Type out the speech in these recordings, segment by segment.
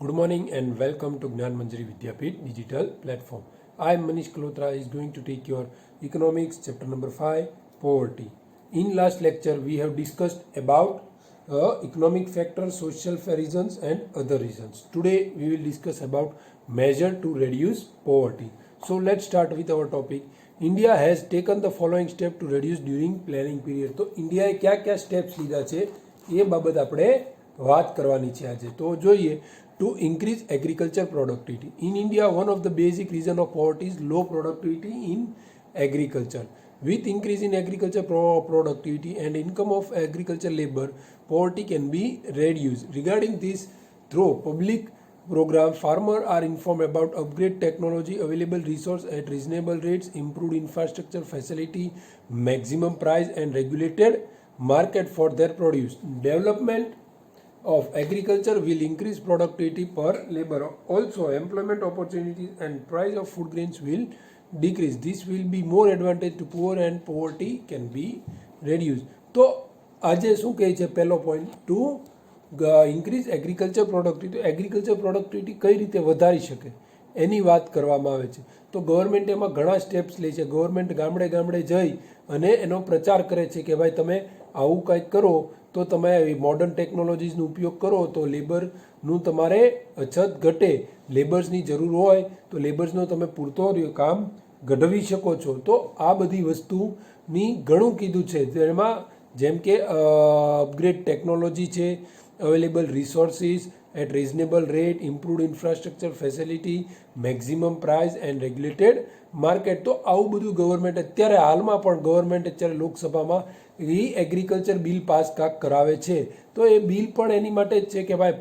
Good morning and welcome to Gnan Manjari Vidyapeeth digital platform. I am Manish Kalotra is going to take your economics chapter number 5 poverty. In last lecture we have discussed about economic factors, social reasons and other reasons. Today we will discuss about measure to reduce poverty. So let's start with our topic. India has taken the following step to reduce during planning period. તો ઇન્ડિયાએ કયા કયા steps લીધા છે એ બાબત આપણે વાત કરવાની છે આજે. તો જોઈએ to increase agriculture productivity. In India, one of the basic reason of poverty is low productivity in agriculture. With increase in agriculture productivity and income of agriculture labor, poverty can be reduced. Regarding this, through public program, farmers are informed about upgrade technology, available resource at reasonable rates, improved infrastructure facility, maximum price and regulated market for their produce. Development of agriculture will increase productivity per labor. Also, employment opportunities and price of food grains will decrease. This will be more advantage to poor and poverty can be reduced. તો આજે શું કહે છે પહેલો point two increase agriculture productivity. Agriculture productivity કઈ રીતે વધારી શકે એની વાત કરવામાં આવે છે. તો ગવર્મેન્ટ એમાં ઘણા સ્ટેપ્સ લે છે. ગવર્મેન્ટ ગામડે ગામડે જઈ અને એનો પ્રચાર કરે છે કે ભાઈ તમે આવું કંઈક કરો તો તમે મોડર્ન ટેકનોલોજીસનો ઉપયોગ કરો તો લેબરનું તમારે અછત ઘટે. લેબર્સની જરૂર હોય તો લેબર્સનો તમે પૂરતો કામ ગઢવી શકો છો. તો આ બધી વસ્તુની ઘણું કીધું છે. જેમાં જેમ કે અપગ્રેડ ટેકનોલોજી છે, available resources at reasonable rate, improved infrastructure facility, maximum price and regulated market. તો આવું બધું ગવર્મેન્ટ અત્યારે હાલમાં પણ ગવર્મેન્ટ અત્યારે લોકસભામાં એ એગ્રીકલ્ચર બિલ પાસ કાંક કરાવે છે. તો એ બિલ પણ એની માટે જ છે કે ભાઈ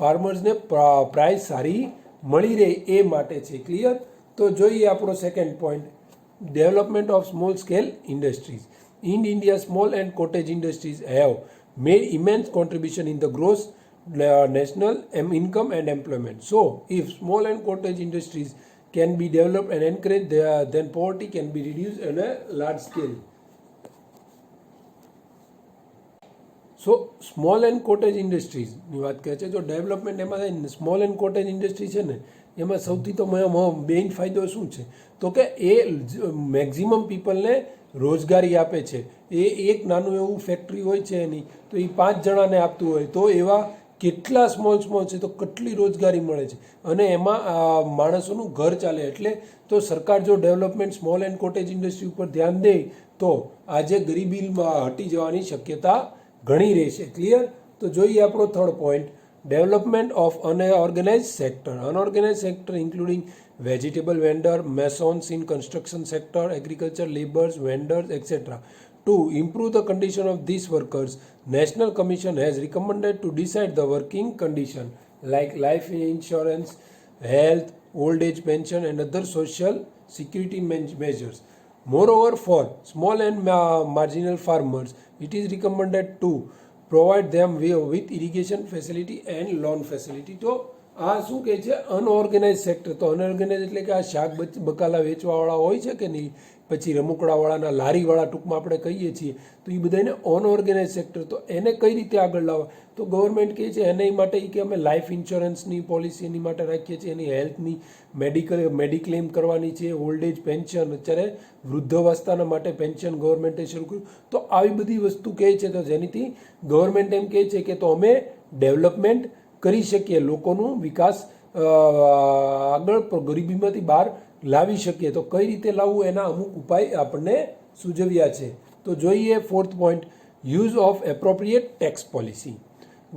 ફાર્મર્સને પ્રાઇસ સારી મળી રહે એ માટે છે. ક્લિયર? તો જોઈએ આપણો second point, development of small scale industries. In India small and cottage industries have made immense contribution in the gross national income and employment. So, if small and cottage industries can be developed and encouraged, then poverty can be reduced on a large scale. So small and cottage ઇન્ડસ્ટ્રીઝની વાત કરે છે. જો development એમાં small and cottage industry છે ને એમાં સૌથી તો મેઇન ફાયદો શું છે તો કે એ મેક્ઝિમમ પીપલને રોજગારી આપે છે. એ એક નાનું એવું ફેક્ટરી હોય છે એની તો એ 5 જણાને આપતું હોય તો એવા કેટલા સ્મોલ છે તો કેટલી રોજગારી મળે છે અને એમાં માણસોનું ઘર ચાલે. એટલે તો સરકાર જો development small and cottage industry ઉપર ધ્યાન દે તો આજે ગરીબીમાં હટી જવાની શક્યતા ઘણી રહેશે. ક્લિયર? તો જોઈએ આપણો third point, development of unorganised sector. Unorganised sector including vegetable vendor, masons in construction sector, agriculture laborers, vendors, etc. To improve the condition of these workers, National Commission has recommended to decide the working condition like life insurance, health, old age pension and other social security measures. Moreover, for small and marginal farmers, it is recommended to provide them with irrigation facility and loan facility. તો આ શું કહે છે unorganised sector. તો unorganised એટલે કે આ શાક બકાલા વેચવાવાળા હોય છે કે નહીં, પછી રમકડાવાળાના લારીવાળા ટૂંકમાં આપણે કહીએ છીએ, તો એ બધાને અનઓર્ગેનાઇઝ સેક્ટર. તો એને કઈ રીતે આગળ લાવવા તો ગવર્મેન્ટ કહે છે એની માટે કે અમે લાઈફ ઇન્સ્યોરન્સની પોલિસી એની માટે રાખીએ છીએ, એની હેલ્થની મેડિક્લેમ કરવાની છે, ઓલ્ડ એજ પેન્શન, અત્યારે વૃદ્ધાવસ્થાના માટે પેન્શન ગવર્મેન્ટે શરૂ કર્યું. તો આવી બધી વસ્તુ કહે છે તો જેનીથી ગવર્મેન્ટ એમ કહે છે કે તો અમે ડેવલપમેન્ટ કરી શકીએ, લોકોનું વિકાસ આગળ ગરીબીમાંથી બહાર લાવી શકીએ. તો કઈ રીતે લાવવું એના અમુક ઉપાય આપણને સૂચવ્યા છે. તો જોઈએ fourth point, use of appropriate tax policy.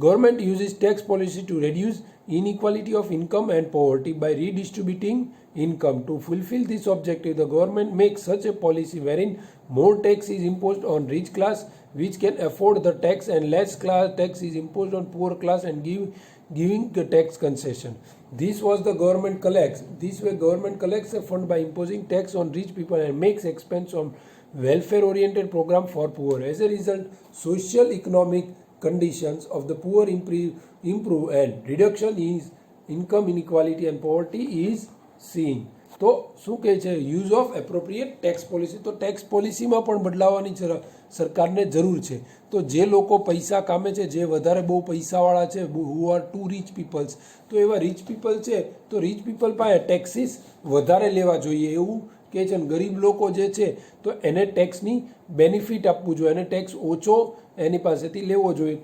Government uses tax policy to reduce inequality of income and poverty by redistributing income. To fulfill this objective, the government makes such a policy wherein more tax is imposed on rich class which can afford the tax and less tax is imposed on poor class and giving the tax concession. This way government collects a fund by imposing tax on rich people and makes expense on welfare oriented program for poor. As a result, social economic conditions of the poor improve and reduction in income inequality and poverty is seen. તો શું કહે છે, use of appropriate tax policy. તો tax પોલિસીમાં પણ બદલાવાની સરકારને જરૂર છે. તો જે લોકો પૈસા કામે છે, જે વધારે બહુ પૈસાવાળા છે, who are too rich peoples, તો એવા રીચ પીપલ છે, તો રીચ પીપલ પાસે ટેક્સીસ વધારે લેવા જોઈએ એવું કે છે. ગરીબ લોકો જે છે તો એને ટેક્સની બેનિફિટ આપવું જોઈએ, એને ટેક્સ ઓછો એની પાસેથી લેવો જોઈએ.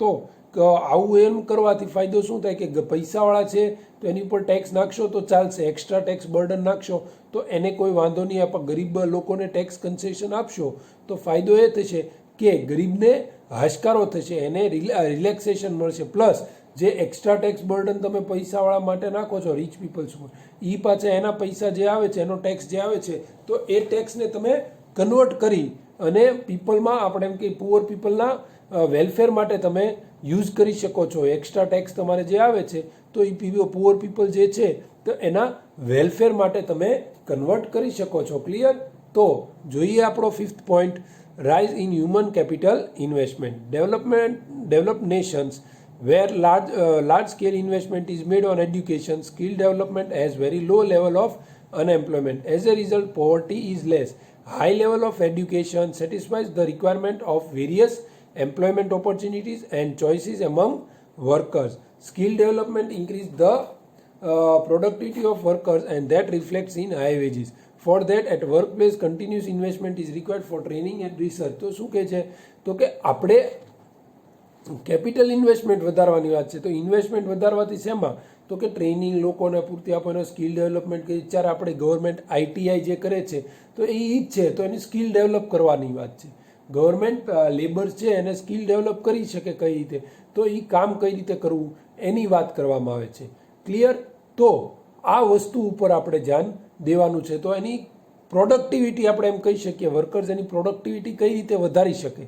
તો આવું એમ કરવાથી ફાયદો શું થાય કે પૈસાવાળા છે તો એની ઉપર ટેક્સ નાખશો તો ચાલશે, એક્સ્ટ્રા ટેક્સ બર્ડન નાખશો તો એને કોઈ વાંધો નહીં. આપણે ગરીબ લોકોને ટેક્સ કન્સેશન આપશો તો ફાયદો એ થશે કે ગરીબને હાશકારો થશે, એને રિલેક્સેશન મળશે. પ્લસ જે એક્સ્ટ્રા ટેક્સ બર્ડન તમે પૈસાવાળા માટે નાખો છો રીચ પીપલ્સ ઉપર, એ પાછા એના પૈસા જે આવે છે, એનો ટેક્સ જે આવે છે, તો એ ટેક્સને તમે કન્વર્ટ કરી અને પીપલમાં આપણે એમ કે પુઅર પીપલના વેલફેર માટે તમે યુઝ કરી શકો છો. એક્સ્ટ્રા ટેક્સ તમારે જે આવે છે તો એ પુઅર પીપલ જે છે તો એના વેલફેર માટે તમે કન્વર્ટ કરી શકો છો. ક્લિયર? તો જોઈએ આપણો 5th point, rise in human capital investment. Developed Nations where large scale investment is made on education, skill development has very low level of unemployment. As a result, poverty is less. High level of education satisfies the requirement of various employment opportunities and choices among workers. Skill development increase the productivity of workers and that reflects in high wages. For that, at workplace, continuous investment is required for training and research. તો શું કહે છે તો કે આપણે capital investment વધારવાની વાત છે. તો ઇન્વેસ્ટમેન્ટ વધારવાથી શેમાં? તો કે ટ્રેનિંગ લોકોને પૂરતી આપવાનો, સ્કિલ ડેવલપમેન્ટ. કે અત્યારે આપણે ગવર્મેન્ટ આઈટીઆઈ જે કરે છે તો એ જ છે, તો એની સ્કિલ ડેવલપ કરવાની વાત છે. ગવર્મેન્ટ લેબર છે એને સ્કિલ ડેવલપ કરી શકે કઈ રીતે, તો એ કામ કઈ રીતે કરવું એની વાત કરવામાં આવે છે. ક્લિયર? તો આ વસ્તુ ઉપર આપણે ધ્યાન દેવાનું છે. તો એની પ્રોડક્ટિવિટી આપણે એમ કહી શકીએ, વર્કર્સ એની પ્રોડક્ટિવિટી કઈ રીતે વધારી શકે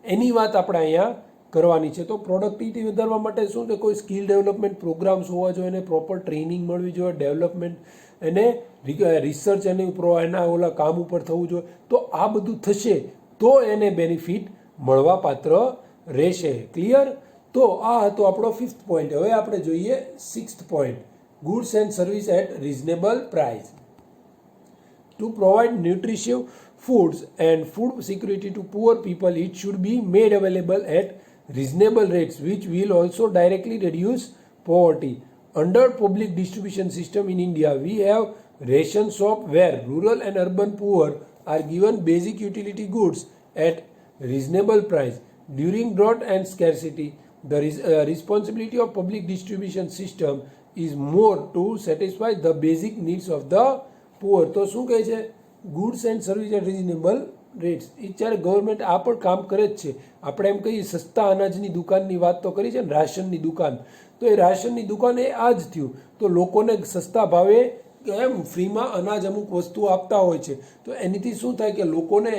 એની વાત આપણે અહીંયા કરવાની છે. તો પ્રોડક્ટિવિટી વધારવા માટે શું છે, કોઈ સ્કિલ ડેવલપમેન્ટ પ્રોગ્રામ્સ હોવા જોઈએ, એને પ્રોપર ટ્રેનિંગ મળવી જોઈએ, ડેવલપમેન્ટ એને રિસર્ચ એની એના ઓલા કામ ઉપર થવું જોઈએ. તો આ બધું થશે તો એને બેનિફિટ મળવા પાત્ર રહેશે. ક્લિયર? તો આ હતો આપણો 5th પોઈન્ટ. હવે આપણે જોઈએ 6th point, goods and service at reasonable price. To provide nutritious foods and food security to poor people, it should be made available at reasonable rates, which will also directly reduce poverty. Under public distribution system in India, we have ration shop where rural and urban poor are given basic utility goods at reasonable price. During drought and scarcity, the responsibility of public distribution system is more to satisfy the basic needs of the poor. તો શું કહે છે? Goods and service at reasonable rates. એ ત્યારે government આ પણ કામ કરે જ છે. આપણે એમ કહીએ સસ્તા અનાજની દુકાનની વાત તો કરી છે ને, રાશનની દુકાન. તો એ રાશનની દુકાન એ આ જ થયું. તો લોકોને સસ્તા ભાવે એમ ફ્રીમાં અનાજ અમુક વસ્તુઓ આપતા હોય છે. તો એનીથી શું થાય કે લોકોને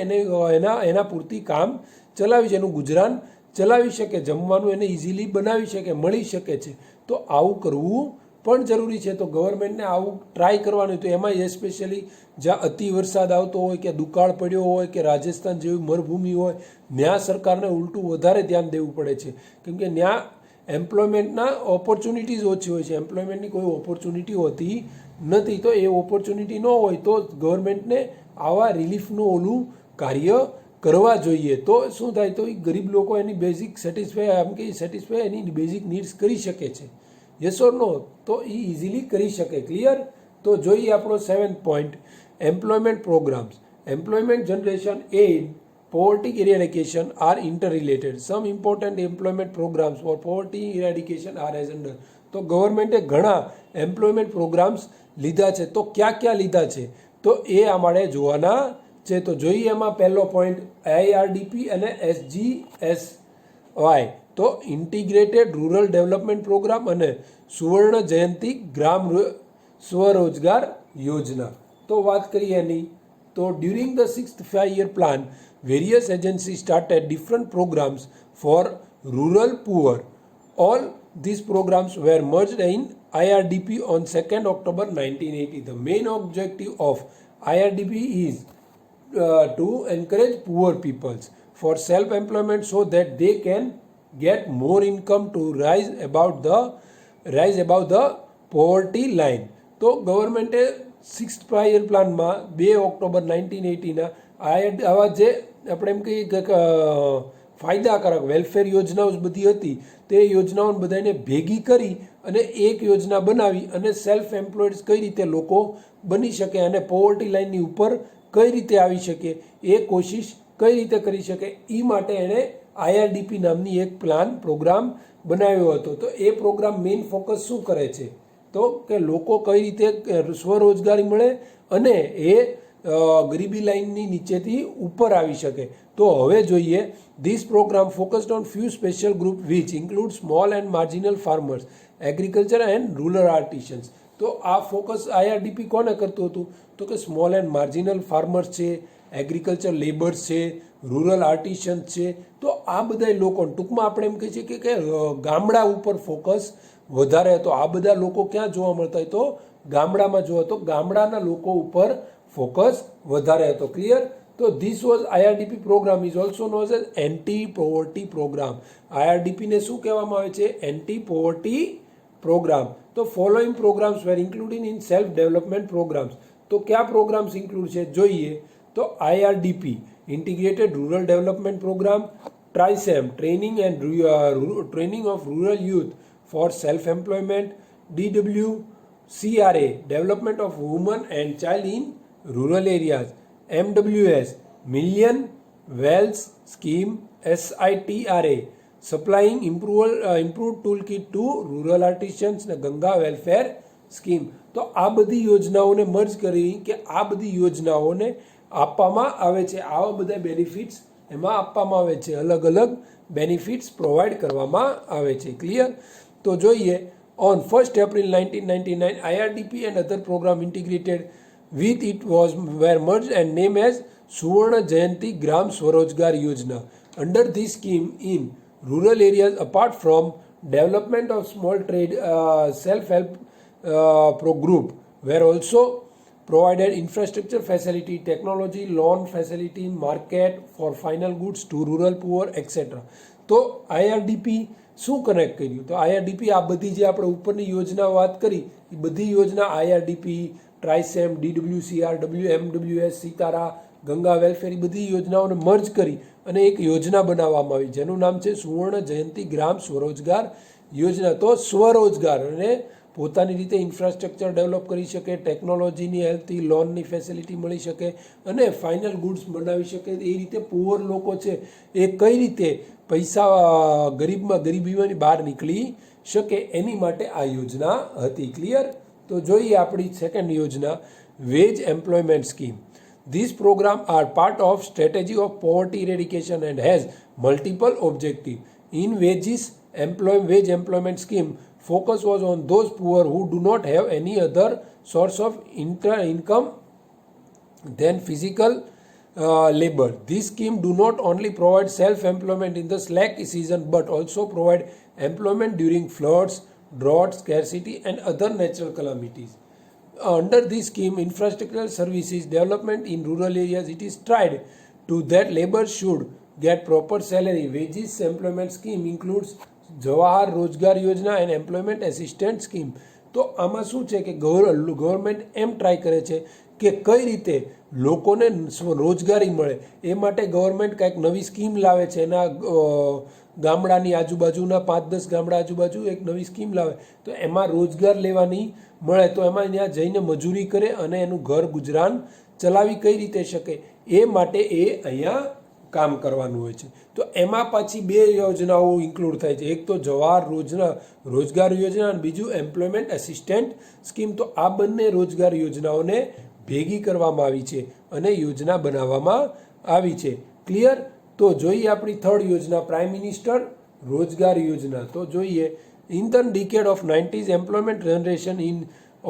એના પૂરતી કામ ચલાવી છે, એનું ગુજરાન ચલાવી શકે, જમવાનું એને ઇઝીલી બનાવી શકે, મળી શકે છે. તો આવું કરવું પણ જરૂરી છે. તો ગવર્મેન્ટને આવું ટ્રાય કરવાનું. તો એમાં એસ્પેશિયલી જ્યાં અતિ વરસાદ આવતો હોય કે દુકાળ પડ્યો હોય કે રાજસ્થાન જેવી મરુભૂમિ હોય, ત્યાં સરકારને ઉલટું વધારે ધ્યાન દેવું પડે છે. કેમ કે ત્યાં એમ્પ્લોયમેન્ટના ઓપોર્ચ્યુનિટીઝ ઓછી હોય છે, એમ્પ્લોયમેન્ટની કોઈ ઓપોર્ચ્યુનિટી હોતી નથી. તો એ ઓપોર્ચ્યુનિટી ન હોય તો ગવર્મેન્ટને આવા રિલીફનું ઓલું કાર્ય કરવા જોઈએ. તો શું થાય? તો એ ગરીબ લોકો એની બેઝિક સેટિસ્ફાય એની બેઝિક નીડ્સ કરી શકે છે. યસ ઓર નો? તો એ ઇઝીલી કરી શકે. ક્લિયર? તો જોઈએ આપણો 7th point, employment programmes. Employment generation and, poverty eradication are interrelated. Some important employment programs for poverty eradication are as under. તો ગવર્મેન્ટે ઘણા એમ્પ્લોયમેન્ટ પ્રોગ્રામ્સ લીધા છે. તો ક્યાં લીધા છે તો એ અમારે જોવાના છે. તો જોઈએ એમાં પહેલો પોઈન્ટ IRDP અને SGSY. તો ઇન્ટિગ્રેટેડ રૂરલ ડેવલપમેન્ટ પ્રોગ્રામ અને સુવર્ણ જયંતિ ગ્રામ સ્વરોજગાર યોજના. તો વાત કરીએ એની. તો during the 6th 5-year plan, various agencies started different programs for rural poor. All these programs were merged in IRDP on 2nd October 1980. The main objective of IRDP is to encourage poor peoples for self-employment so that they can get more income to rise above the poverty line. તો ગવર્મેન્ટે 6th fire પ્લાનમાં 2 October 1980ના આવા જે આપણે એમ કહીએ કે ફાયદાકારક welfare યોજનાઓ બધી હતી તે યોજનાઓને બધાને ભેગી કરી અને એક યોજના બનાવી અને સેલ્ફ એમ્પ્લોયડ કઈ રીતે લોકો બની શકે અને પોવર્ટી લાઇનની ઉપર કઈ રીતે આવી શકે એ કોશિશ કઈ રીતે કરી શકે એ માટે એણે આઈઆરડીપી નામની એક પ્રોગ્રામ બનાવ્યો હતો. તો એ પ્રોગ્રામ મેઇન ફોકસ શું કરે છે તો કે લોકો કઈ રીતે સ્વરોજગારી મળે અને એ ગરીબી લાઇનની નીચેથી ઉપર આવી શકે. તો હવે જોઈએ this programme focused on few special group which include small and marginal farmers, agriculture and rural artisans. તો આ ફોકસ આઈઆરડીપી કોને કરતું હતું તો કે સ્મોલ એન્ડ માર્જિનલ ફાર્મર્સ છે, એગ્રીકલ્ચર લેબર્સ છે, રૂરલ આર્ટિશન્સ છે. તો આ બધા લોકો ટૂંકમાં આપણે એમ કહીએ છીએ કે ગામડા ઉપર ફોકસ વધારે હતો. આ બધા લોકો ક્યાં જોવા મળતા હોય તો ગામડામાં જોવા, તો ગામડાના લોકો ઉપર ફોકસ વધારે હતો. ક્લિયર? તો this was IRDP programme is also known as anti poverty programme. આઈઆરડીપીને શું કહેવામાં આવે છે? Anti poverty programme. તો following programmes were including in self development programmes. તો કયા પ્રોગ્રામ્સ ઇન્ક્લુડ છે જોઈએ તો IRDP integrated rural development programme, TRYSEM training and training of rural youth for self employment, DWCRA development of women and child in rural areas, MWS million wells scheme, SITRA supplying improved tool kit two rural આર્ટિશન્સ ને Ganga welfare scheme. તો આ બધી યોજનાઓને merge કરી કે આ બધી યોજનાઓને આપવામાં આવે છે, આવા બધા બેનિફિટ્સ એમાં આપવામાં આવે છે, અલગ અલગ બેનિફિટ્સ પ્રોવાઈડ કરવામાં આવે છે. ક્લિયર? તો જોઈએ on 1st April 1999 IRDP and other program integrated with it were merged and named as Suvarna Jayanti Gram Swarojgar Yojana. Under this scheme in rural areas, apart from development of small trade, self-help group were also provided infrastructure facility, technology, loan facility, market for final goods to rural poor, etc. તો આઈઆરડીપી શું connect કર્યું? તો આઈઆરડીપી આ બધી જે આપણે ઉપરની યોજના વાત કરી એ બધી યોજના આઈઆરડીપી, ટ્રાઇસેમ, DWCR, MWS, સિતારા, ગંગા વેલફેર એ બધી યોજનાઓને મર્જ કરી અને એક યોજના બનાવવામાં આવી જેનું નામ છે સુવર્ણ જયંતિ ગ્રામ સ્વરોજગાર યોજના. તો સ્વરોજગાર અને પોતાની રીતે ઇન્ફ્રાસ્ટ્રક્ચર ડેવલપ કરી શકે, ટેકનોલોજીની હેલ્પથી લોનની ફેસિલિટી મળી શકે અને ફાઇનલ ગુડ્સ બનાવી શકે. એ રીતે પુઅર લોકો છે એ કઈ રીતે પૈસા ગરીબીમાંથી બહાર નીકળી શકે એની માટે આ યોજના હતી. ક્લિયર? તો જોઈએ આપણી સેકન્ડ યોજના veg employment scheme. These programs are part of strategy of poverty eradication and has multiple objectives. In wage employment scheme, focus was on those poor who do not have any other source of income than physical labor. This scheme do not only provide self-employment in the slack season but also provide employment during floods, drought, scarcity and other natural calamities. Under this scheme, infrastructural services development in rural areas, it is tried to that labor should get proper salary. Wages employment scheme includes Jawahar Rozgar Yojana and Employment Assistance Scheme. તો આમાં શું છે કે government એમ try કરે છે કે કઈ રીતે લોકોને રોજગારી મળે એ માટે ગવર્મેન્ટ કાંઈક નવી સ્કીમ લાવે છે. એના ગામડાની આજુબાજુના 5-10 ગામડા આજુબાજુ એક નવી સ્કીમ લાવે તો એમાં રોજગાર લેવાની મળે તો એમાં ત્યાં જઈને મજૂરી કરે અને એનું ઘર ગુજરાન ચલાવી કઈ રીતે શકે એ માટે એ અહીંયા કામ કરવાનું હોય છે. તો એમાં પાછી 2 યોજનાઓ ઇન્ક્લુડ થાય છે, એક તો જવાહર રોજગાર યોજના અને બીજું એમ્પ્લોયમેન્ટ અસિસ્ટન્ટ સ્કીમ. તો આ બંને રોજગાર યોજનાઓને ભેગી કરવામાં આવી છે અને યોજના બનાવવામાં આવી છે. ક્લિયર? તો જોઈએ આપણી થર્ડ યોજના પ્રાઇમ મિનિસ્ટર રોજગાર યોજના. તો જોઈએ in the decade of 90s employment generation in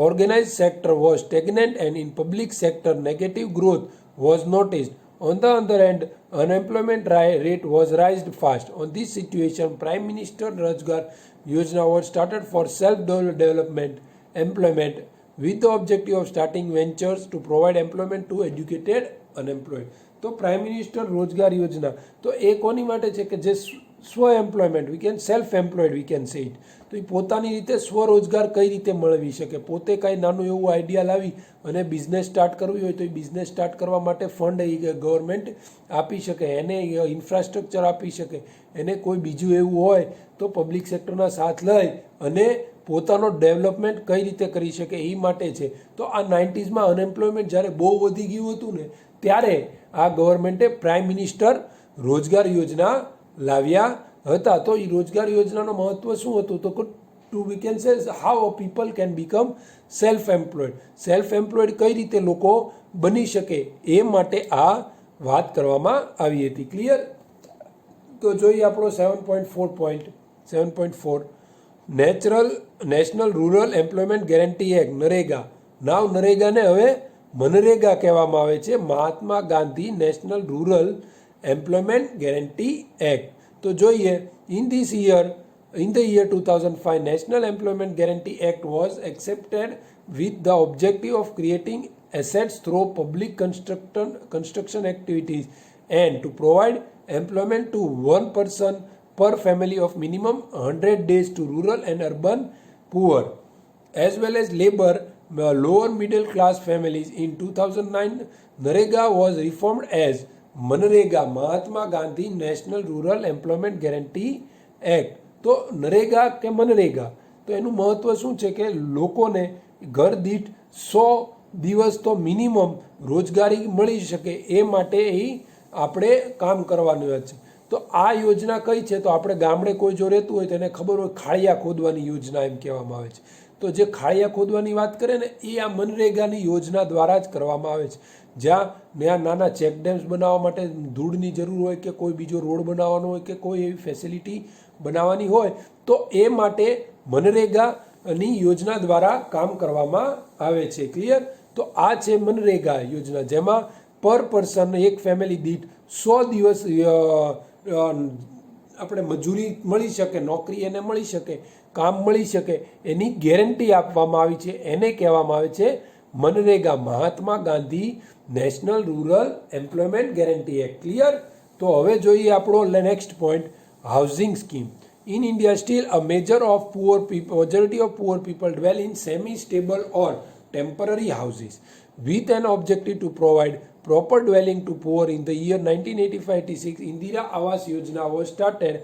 organized sector was stagnant and in public sector negative growth was noticed. On the other hand, unemployment rate was raised fast. On this situation, Prime Minister Rozgar Yojana was started for self-development employment with the objective of starting ventures to provide employment to educated unemployed. તો prime minister રોજગાર યોજના તો એ કોની માટે છે કે જે સ્વ employment, we can self employed V can સે ઇટ. તો એ પોતાની રીતે સ્વરોજગાર કઈ રીતે મેળવી શકે, પોતે કાંઈ નાનું એવું આઈડિયા લાવી અને બિઝનેસ સ્ટાર્ટ કરવી હોય તો એ બિઝનેસ સ્ટાર્ટ કરવા માટે ફંડ એ ગવર્મેન્ટ આપી શકે, એને ઇન્ફ્રાસ્ટ્રક્ચર આપી શકે, એને કોઈ બીજું એવું હોય તો પબ્લિક સેક્ટરના સાથ લઈ અને પોતાનો ડેવલપમેન્ટ કઈ રીતે કરી શકે એ માટે છે. તો આ 90s અનએમ્પ્લોયમેન્ટ જ્યારે બહુ વધી ગયું હતું ને ત્યારે આ ગવર્મેન્ટે પ્રાઇમ મિનિસ્ટર રોજગાર યોજના લાવ્યા હતા. તો એ રોજગાર યોજનાનું મહત્વ શું હતું, તો to we can say how people can become self employed. Self employed કઈ રીતે લોકો બની શકે એ માટે આ વાત કરવામાં આવી હતી. ક્લિયર? તો જોઈએ આપણો 7.4 national rural employment guarantee act, NREGA. Now નરેગાને હવે મનરેગા કહેવામાં આવે છે, Mahatma Gandhi national rural employment guarantee act. તો જોઈએ, in the year 2005, National Employment Guarantee Act was accepted with the objective of creating assets through public construction activities and to provide employment to one person per family of minimum 100 days to rural and urban poor, as well as labor lower middle class families. In 2009, Narega was reformed as MNREGA, Mahatma Gandhi national rural employment guarantee act. તો નરેગા કે મનરેગા, તો એનું મહત્વ શું છે કે લોકોને ઘર દીઠ 100 દિવસ તો મિનિમમ રોજગારી મળી શકે એ માટે એ આપણે કામ કરવાનું છે. તો આ યોજના કઈ છે, તો આપણે ગામડે કોઈ જો રહેતું હોય તો એને ખબર હોય ખાડિયા ખોદવાની યોજના એમ કહેવામાં આવે છે. તો જે ખાડિયા ખોદવાની વાત કરે ને એ આ મનરેગાની યોજના દ્વારા જ કરવામાં આવે છે. જ્યાં નાના ચેકડેમ્સ બનાવવા માટે ધૂળની જરૂર હોય કે કોઈ બીજો રોડ બનાવવાનો હોય કે કોઈ એવી ફેસિલિટી બનાવવાની હોય તો એ માટે મનરેગાની યોજના દ્વારા કામ કરવામાં આવે છે. ક્લિયર? તો આ છે મનરેગા યોજના, જેમાં પર પર્સન એક ફેમિલી દીઠ 100 દિવસ આપણે મજૂરી મળી શકે, નોકરી એને મળી શકે, કામ મળી શકે એની ગેરંટી આપવામાં આવી છે. એને કહેવામાં આવે છે MNREGA, Mahatma Gandhi national rural employment guarantee act. Clear? તો હવે જોઈએ આપણો next point, housing scheme. In India still a majority of poor people dwell in semi-stable or temporary houses with an objective to provide proper dwelling to poor. In the year 1985-86, Indira Awas Yojana was started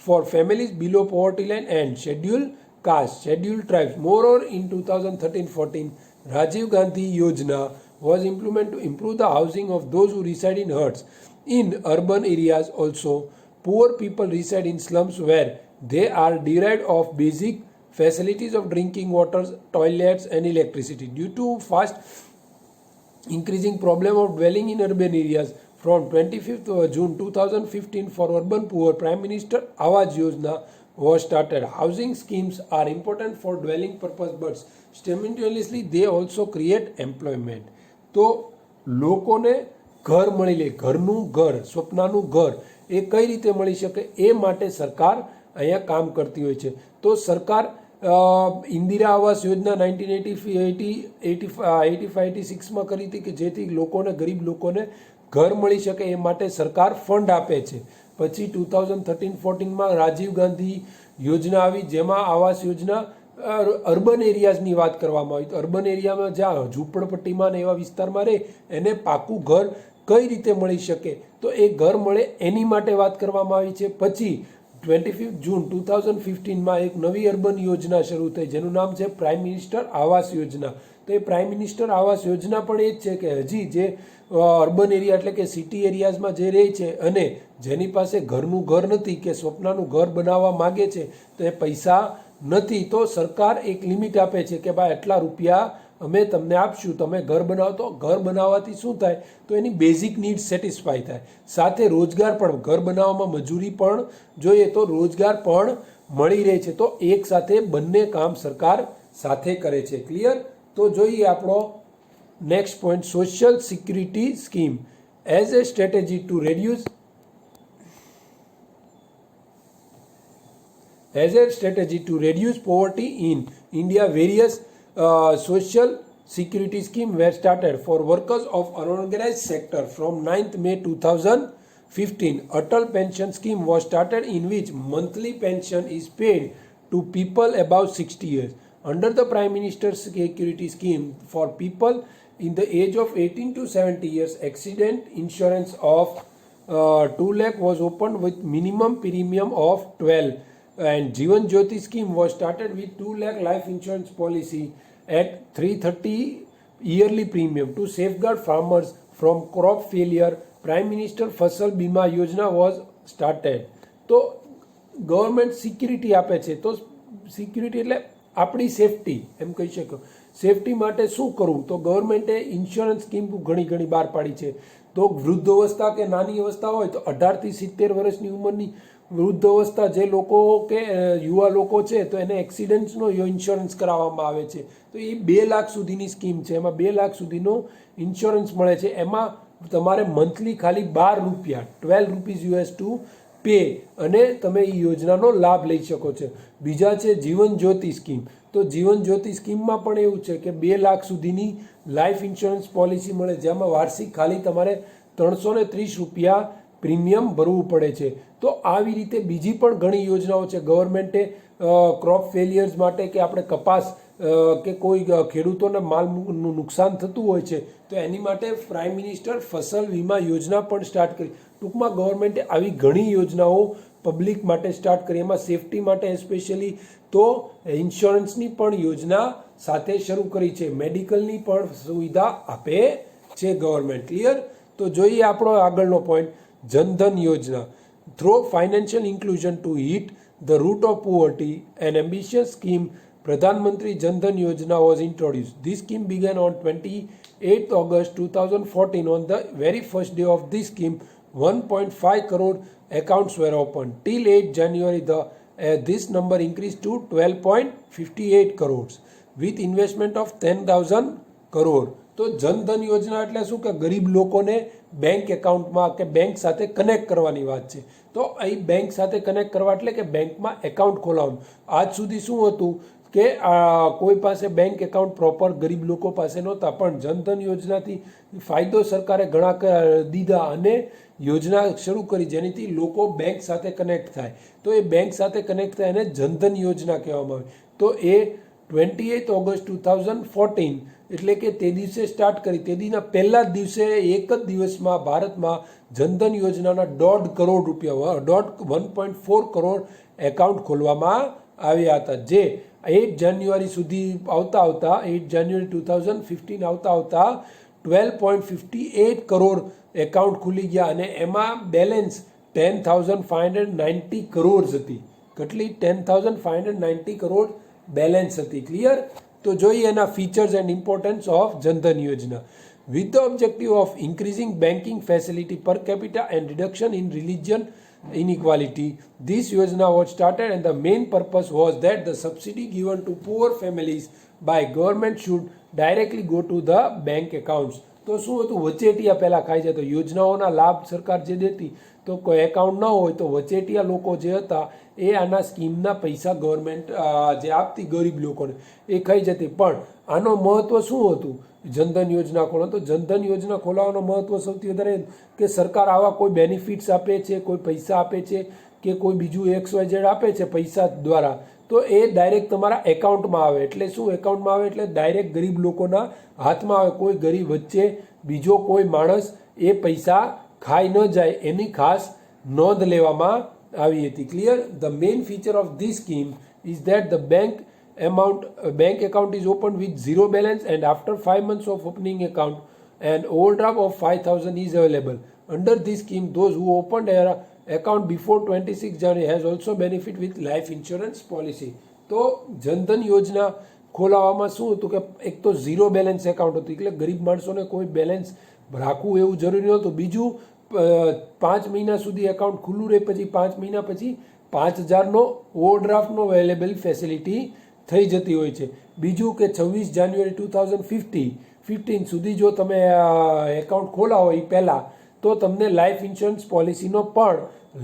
for families below poverty line and scheduled caste, scheduled tribes. Moreover, in 2013-14, Rajiv Gandhi Yojana was implemented to improve the housing of those who reside in huts. In urban areas also, poor people reside in slums where they are deprived of basic facilities of drinking water, toilets and electricity. Due to fast increasing problem of dwelling in urban areas, from 25th June 2015 for urban poor, Prime Minister Awas Yojana was started. Housing schemes are important for dwelling purpose, but simultaneously they also create employment. તો લોકોને ઘર મળી લે, ઘરનું ઘર, સ્વપ્નનું ઘર એ કઈ રીતે મળી શકે એ માટે સરકાર અહીંયા કામ કરતી હોય છે. તો સરકાર ઇન્દિરા આવાસ યોજના 1985-86 કરી હતી કે જેથી લોકોને, ગરીબ લોકોને ઘર મળી શકે એ માટે સરકાર ફંડ આપે છે. પછી 2013-14 રાજીવ ગાંધી યોજના આવી, જેમાં આવાસ યોજના અર્બન એરિયાઝની વાત કરવામાં આવી. તો અર્બન એરિયામાં જ્યાં ઝૂંપડપટ્ટીમાં ને એવા વિસ્તારમાં રહે એને પાકું ઘર કઈ રીતે મળી શકે, તો એ ઘર મળે એની માટે વાત કરવામાં આવી છે. પછી 25 જૂન 2015 એક નવી અર્બન યોજના શરૂ થઈ જેનું નામ છે પ્રાઇમ મિનિસ્ટર આવાસ યોજના. તો એ પ્રાઇમ મિનિસ્ટર આવાસ યોજના પણ એ જ છે કે હજી જે અર્બન એરિયા એટલે કે સિટી એરિયાઝમાં જે રહે છે અને જેની પાસે ઘરનું ઘર નથી કે સ્વપ્નનું ઘર બનાવવા માગે છે તો એ પૈસા નથી, તો સરકાર એક લિમિટ આપે છે કે ભાઈ આટલા રૂપિયા અમે તમને આપશું, તમે ઘર બનાવો. તો ઘર બનાવવાથી શું થાય, તો એની બેઝિક નીડ સેટિસ્ફાય થાય, સાથે રોજગાર પણ, ઘર બનાવવામાં મજૂરી પણ જોઈએ તો રોજગાર પણ મળી રહે છે. તો એક સાથે બંને કામ સરકાર સાથે કરે છે. ક્લિયર? તો જોઈએ આપણો next point, social security scheme as a strategy to reduce poverty in India. Various social security schemes were started for workers of unorganized sector from 9th May 2015 15. Atal Pension Scheme was started in which monthly pension is paid to people above 60 years. Under the Prime Minister's Security Scheme for people in the age of 18 to 70 years, accident insurance of 2 lakh was opened with minimum premium of 12, and Jeevan Jyoti scheme was started with 2 lakh life insurance policy at 330 yearly premium to safeguard farmers from crop failure. Prime Minister Fasal Bima Yojana was started. તો government security આપે છે, તો security એટલે આપણી safety એમ કહી શકો. Safety માટે શું કરવું, તો ગવર્મેન્ટે ઇન્સ્યોરન્સ સ્કીમ ઘણી ઘણી બહાર પાડી છે. તો વૃદ્ધ અવસ્થા કે નાની અવસ્થા હોય તો 18 થી 70 વર્ષની ઉંમરની વૃદ્ધ અવસ્થા જે લોકો કે યુવા લોકો છે તો એને એક્સિડન્ટ્સનો ઇન્સ્યોરન્સ કરાવવામાં આવે છે. તો એ 2 લાખ સુધીની સ્કીમ છે, એમાં 2 લાખ સુધીનો ઇન્સ્યોરન્સ મળે છે. એમાં તમારે મંથલી ખાલી 12 રૂપિયા 12 રૂપીઝ યુએસ ટુ પે અને તમે એ યોજનાનો લાભ લઈ શકો છો. બીજા છે જીવન જ્યોતિ સ્કીમ. તો જીવન જ્યોતિ સ્કીમમાં પણ એવું છે કે 2 લાખ સુધીની લાઈફ ઇન્સ્યોરન્સ પોલિસી મળે, જેમાં વાર્ષિક ખાલી તમારે 330 રૂપિયા પ્રીમિયમ ભરવું પડે છે. તો આવી રીતે બીજી પણ ઘણી યોજનાઓ છે. ગવર્મેન્ટે ક્રોપ ફેલિયર્સ માટે કે આપણે કપાસ કે કોઈ ખેડૂતોને માલનું નુકસાન થતું હોય છે તો એની માટે પ્રાઇમ મિનિસ્ટર ફસલ વીમા યોજના પણ સ્ટાર્ટ કરી. ટૂંકમાં ગવર્મેન્ટે આવી ઘણી યોજનાઓ પબ્લિક માટે સ્ટાર્ટ કરી. એમાં સેફટી માટે એસ્પેશિયલી તો ઇન્સ્યોરન્સની પણ યોજના સાથે શરૂ કરી છે. મેડિકલની પણ સુવિધા આપે છે ગવર્મેન્ટ. ક્લિયર? તો જોઈએ આપણો આગળનો point, Jan Dhan Yojana. Through financial inclusion to hit the root of poverty, an ambitious scheme Pradhan Mantri Jan Dhan Yojana was introduced. This scheme began on 28th August 2014. On the very first day of this scheme, 1.5 crore accounts were opened. Till 8 January, this number increased to 12.58 crores with investment of 10,000 crore. તો જનધન યોજના એટલે શું કે ગરીબ લોકોને bank એકાઉન્ટમાં કે bank સાથે કનેક્ટ કરવાની વાત છે. તો અહીં બેંક સાથે કનેક્ટ કરવા એટલે કે બેંકમાં એકાઉન્ટ ખોલાવવાનું. આજ સુધી શું હતું કે કોઈ પાસે બેંક એકાઉન્ટ પ્રોપર ગરીબ લોકો પાસે નહોતા, પણ જનધન યોજનાથી ફાયદો સરકારે ઘણા દીધા અને યોજના શરૂ કરી જેનાથી લોકો બેંક સાથે કનેક્ટ થાય. તો એ બેંક સાથે કનેક્ટ થાય એને જનધન યોજના કહેવામાં આવે. તો એ 28 ઓગસ્ટ 2014 એટલે કે તે દિવસે સ્ટાર્ટ કરી. તે દીના પહેલા જ દિવસે એક જ દિવસમાં ભારતમાં જનધન યોજનાના 1.5 કરોડ રૂપિયા 1.4 કરોડ એકાઉન્ટ ખોલવામાં આવ્યા હતા, જે 8 જાન્યુઆરી સુધી આવતા 8 જાન્યુઆરી 2015 આવતા 12.58 કરોડ એકાઉન્ટ ખુલી ગયા અને એમાં બેલેન્સ 10,590 કરોડ હતી. કેટલી? 10,590 કરોડ બેલેન્સ હતી. ક્લિયર? તો જોઈએ એના features and importance of Jan Dhan Yojana. With the objective of increasing banking facility per capita and reduction in religion inequality, this yojana was started and the main purpose was that the subsidy given to poor families by government should directly go to the bank accounts. તો શું હતું, વચેટિયા પહેલાં ખાઈ જતો. યોજનાઓના લાભ સરકાર જે દેતી તો કોઈ એકાઉન્ટ ન હોય તો વચેટિયા લોકો જે હતા એ આના સ્કીમના પૈસા ગવર્મેન્ટ જે આપતી ગરીબ લોકોને એ ખાઈ જતી. પણ આનો મહત્વ શું હતું જનધન યોજના ખોલવા? તો જનધન યોજના ખોલાવવાનો મહત્વ સૌથી વધારે કે સરકાર આવા કોઈ બેનિફિટ્સ આપે છે, કોઈ પૈસા આપે છે કે કોઈ બીજું XYZ આપે છે પૈસા દ્વારા, તો એ ડાયરેક્ટ તમારા એકાઉન્ટમાં આવે. એટલે શું એકાઉન્ટમાં આવે એટલે ડાયરેક્ટ ગરીબ લોકોના હાથમાં આવે. કોઈ ગરીબ વચ્ચે બીજો કોઈ માણસ એ પૈસા ખાઈ ન જાય એની ખાસ નોંધ લેવામાં આવી હતી. Clear? The main feature of this scheme is that the bank account is opened with zero balance, and after 5 months of opening account, an overdraft of 5,000 is available. Under this scheme, those who opened their account before 26 January has also benefit with life insurance policy. તો જનધન યોજના ખોલાવવામાં શું હતું કે એક તો zero balance account હતું એટલે ગરીબ માણસોને કોઈ બેલેન્સ રાખવું એવું જરૂરી નહોતું. બીજું 5 મહિના સુધી એકાઉન્ટ ખુલ્લું રહે, પછી 5 મહિના પછી 5,000નો ઓવરડ્રાફ્ટનો અવેલેબલ ફેસિલિટી થઈ જતી હોય છે. બીજું કે 26 જાન્યુઆરી 2015 સુધી જો તમે એકાઉન્ટ ખોલાવો એ પહેલાં તો તમને લાઈફ ઇન્સ્યોરન્સ પોલિસીનો પણ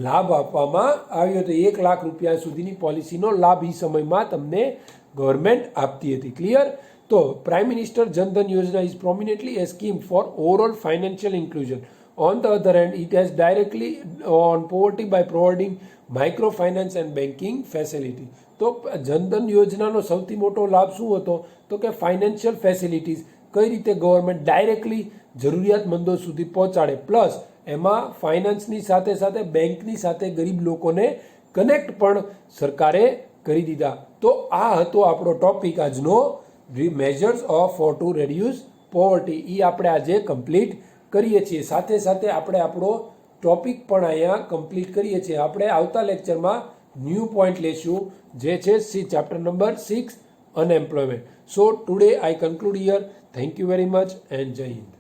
લાભ આપવામાં આવ્યો હતો. 1 લાખ રૂપિયા સુધીની પોલિસીનો લાભ એ સમયમાં તમને ગવર્મેન્ટ આપતી હતી. ક્લિયર? તો prime minister Jan Dhan Yojana is prominently a scheme for overall financial inclusion On the other hand, it has directly on poverty by providing microfinance and banking facility. તો જનધન યોજનાનો સૌથી મોટો લાભ શું હતો? તો કે ફાઇનાન્શિયલ ફેસિલિટીઝ કઈ રીતે ગવર્મેન્ટ ડાયરેક્ટલી જરૂરિયાતમંદો સુધી પહોંચાડે, પ્લસ એમાં ફાઇનાન્સની સાથે સાથે બેંકની સાથે ગરીબ લોકોને કનેક્ટ પણ સરકારે કરી દીધા. તો આ હતો આપણો ટોપિક આજનો, measures of for to reduce poverty. એ આપણે આજે કમ્પ્લીટ કરીએ છીએ. સાથે સાથે આપણે આપણો ટોપિક પણ અહીંયા કમ્પ્લીટ કરીએ છીએ. આપણે આવતા લેક્ચરમાં ન્યૂ પોઈન્ટ લેશું, જે છે chapter number 6 unemployment. So today I conclude here. Thank you very much and જય હિન્દ.